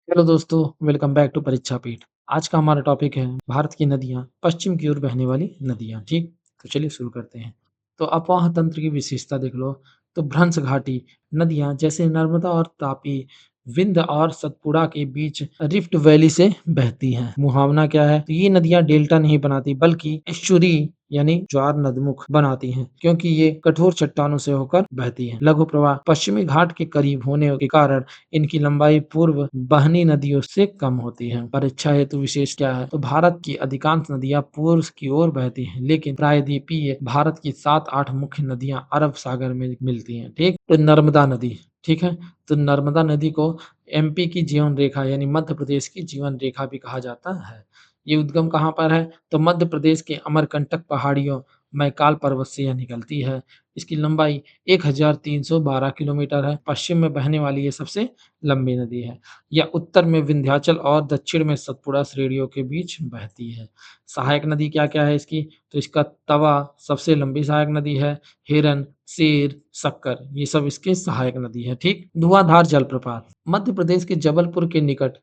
Hello दोस्तों, welcome back to परीक्षा पीठ। आज का हमारा टॉपिक है भारत की नदियाँ, पश्चिम की ओर बहने वाली नदियाँ। ठीक, तो चलिए शुरू करते हैं। तो अफवाह तंत्र की विशेषता देख लो। तो भ्रंश घाटी नदियाँ जैसे नर्मदा और तापी, विंध्य और सतपुड़ा के बीच रिफ्ट वैली से बहती हैं। मुहावना क्या है? तो ये नदियाँ डेल्टा नहीं बनाती बल्कि एस्चुरी यानी ज्वार नदमुख बनाती हैं, क्योंकि ये कठोर चट्टानों से होकर बहती हैं। लघु प्रवाह पश्चिमी घाट के करीब होने के कारण इनकी लंबाई पूर्व बहनी नदियों से कम होती है। परीक्षा हेतु विशेष क्या है? तो भारत की अधिकांश नदियां पूर्व की ओर बहती हैं, लेकिन प्रायद्वीपीय भारत की 7-8 मुख्य नदियां अरब सागर में मिलती हैं। ठीक, तो नर्मदा नदी, ठीक है। तो नर्मदा नदी को एमपी की जीवन रेखा यानी मध्य प्रदेश की जीवन रेखा भी कहा जाता है। ये उद्गम कहाँ पर है? तो मध्य प्रदेश के अमरकंटक पहाड़ियों मैकाल पर्वत से यह निकलती है। इसकी लंबाई 1312 किलोमीटर है। पश्चिम में बहने वाली ये सबसे लंबी नदी है। यह उत्तर में विंध्याचल और दक्षिण में सतपुड़ा श्रेणियों के बीच बहती है। सहायक नदी क्या-क्या है इसकी? तो इसका तवा सबसे लंबी सहायक नदी है। हिरन, सेर, शक्कर ये सब इसके सहायक नदी है। ठीक? धुआंधार जलप्रपात मध्य प्रदेश के जबलपुर के निकट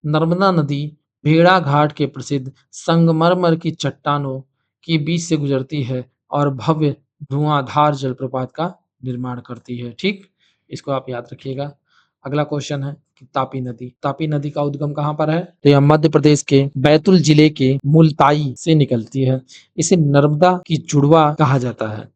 नर्मदा नदी भेड़ाघाट के प्रसिद्ध संगमरमर की चट्टानों के बीच से गुजरती है और भव्य धुआंधार जलप्रपात का निर्माण करती है। ठीक, इसको आप याद रखिएगा। अगला क्वेश्चन है कि तापी नदी का उद्गम कहाँ पर है? तो यह मध्य प्रदेश के बैतूल जिले के मुल्ताई से निकलती है। इसे नर्मदा की जुड़वा कहा जाता है।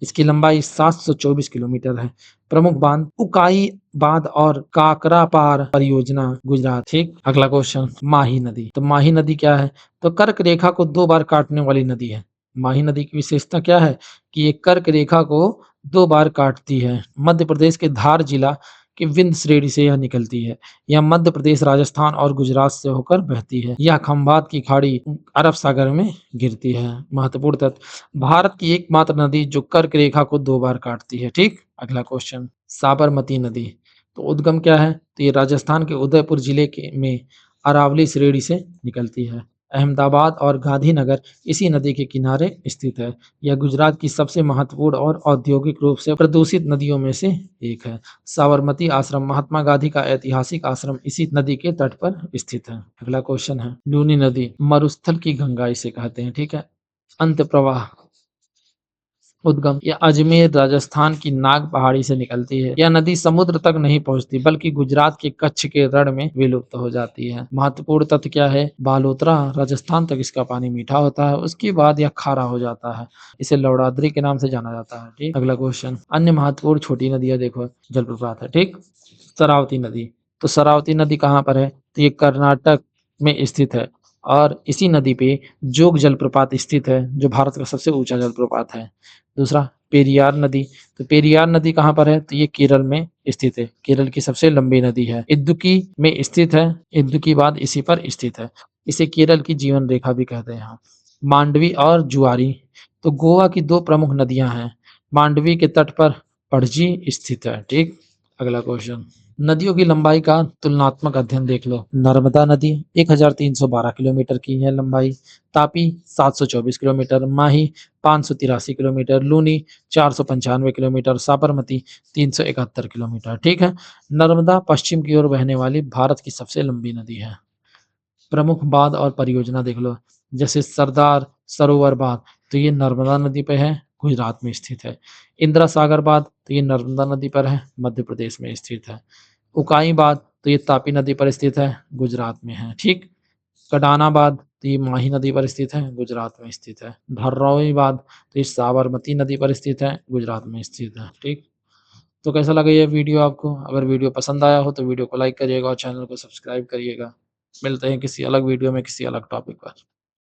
इसकी लंबाई 724 किलोमीटर है। प्रमुख बांध उकाई बांध और काकरापार परियोजना गुजरात। ठीक, अगला क्वेश्चन माही नदी। तो माही नदी क्या है? तो कर्क रेखा को 2 बार काटने वाली नदी है। माही नदी की विशेषता क्या है? कि ये कर्क रेखा को 2 बार काटती है। मध्य प्रदेश के धार जिला की विंध्य श्रेणी से यह निकलती है। यह मध्य प्रदेश, राजस्थान और गुजरात से होकर बहती है। यह खंभात की खाड़ी अरब सागर में गिरती है। महत्वपूर्ण तथ्य भारत की एकमात्र नदी जो कर्क रेखा को 2 बार काटती है। ठीक, अगला क्वेश्चन साबरमती नदी। तो उद्गम क्या है? तो ये राजस्थान के उदयपुर जिले के में अरावली श्रेणी से निकलती है। अहमदाबाद और गांधीनगर इसी नदी के किनारे स्थित है। यह गुजरात की सबसे महत्वपूर्ण और औद्योगिक रूप से प्रदूषित नदियों में से एक है। साबरमती आश्रम महात्मा गांधी का ऐतिहासिक आश्रम इसी नदी के तट पर स्थित है। अगला क्वेश्चन है लूनी नदी मरुस्थल की गंगा इसे कहते हैं। ठीक है। अंत प्रवाह उद्गम यह अजमेर राजस्थान की नाग पहाड़ी से निकलती है। यह नदी समुद्र तक नहीं पहुंचती बल्कि गुजरात के कच्छ के रण में विलुप्त हो जाती है। महत्वपूर्ण तथ्य क्या है? बालोतरा राजस्थान तक इसका पानी मीठा होता है, उसके बाद यह खारा हो जाता है। इसे लौड़ाद्री के नाम से जाना जाता है। ठीक, अगला क्वेश्चन अन्य महत्वपूर्ण छोटी नदियां देखो जलप्रपात है। ठीक, शरावती नदी। तो शरावती नदी कहाँ पर है? तो ये कर्नाटक में स्थित है और इसी नदी पे जोग जलप्रपात स्थित है, जो भारत का सबसे ऊंचा जलप्रपात है। दूसरा पेरियार नदी। तो पेरियार नदी कहाँ पर है? तो ये केरल में स्थित है। केरल की सबसे लंबी नदी है। इदुक्की में स्थित है। इदुक्की बाद इसी पर स्थित है। इसे केरल की जीवन रेखा भी कहते हैं। हाँ। मांडवी और जुआरी। तो गोवा की 2 प्रमुख नदियां हैं। मांडवी के तट पर पणजी स्थित है। ठीक, अगला क्वेश्चन नदियों की लंबाई का तुलनात्मक अध्ययन देख लो। नर्मदा नदी 1312 किलोमीटर की है लंबाई। Tapi 724 kilometre, Mahi 583 kilometre, Luni 495 kilometre, Sabarmati 371 kilometre. ठीक है। नर्मदा पश्चिम की ओर बहने वाली भारत की सबसे लंबी नदी है। प्रमुख बांध और परियोजना देख लो, जैसे सरदार सरोवर बांध। तो ये नर्मदा नदी पे है, गुजरात में स्थित है। इंदिरा सागर बांध तो ये नर्मदा नदी पर है, मध्य प्रदेश में स्थित है। उकाई बांध तो ये तापी नदी पर स्थित है, गुजरात में है। ठीक, कडाना बांध तो ये माही नदी पर स्थित है, गुजरात में स्थित है। धर्रौई बांध तो ये साबरमती नदी पर स्थित है, गुजरात में स्थित है। ठीक, तो कैसा लगा ये वीडियो आपको? अगर वीडियो पसंद आया हो तो वीडियो को लाइक करिएगा और चैनल को सब्सक्राइब करिएगा। मिलते हैं किसी अलग वीडियो में किसी अलग टॉपिक पर।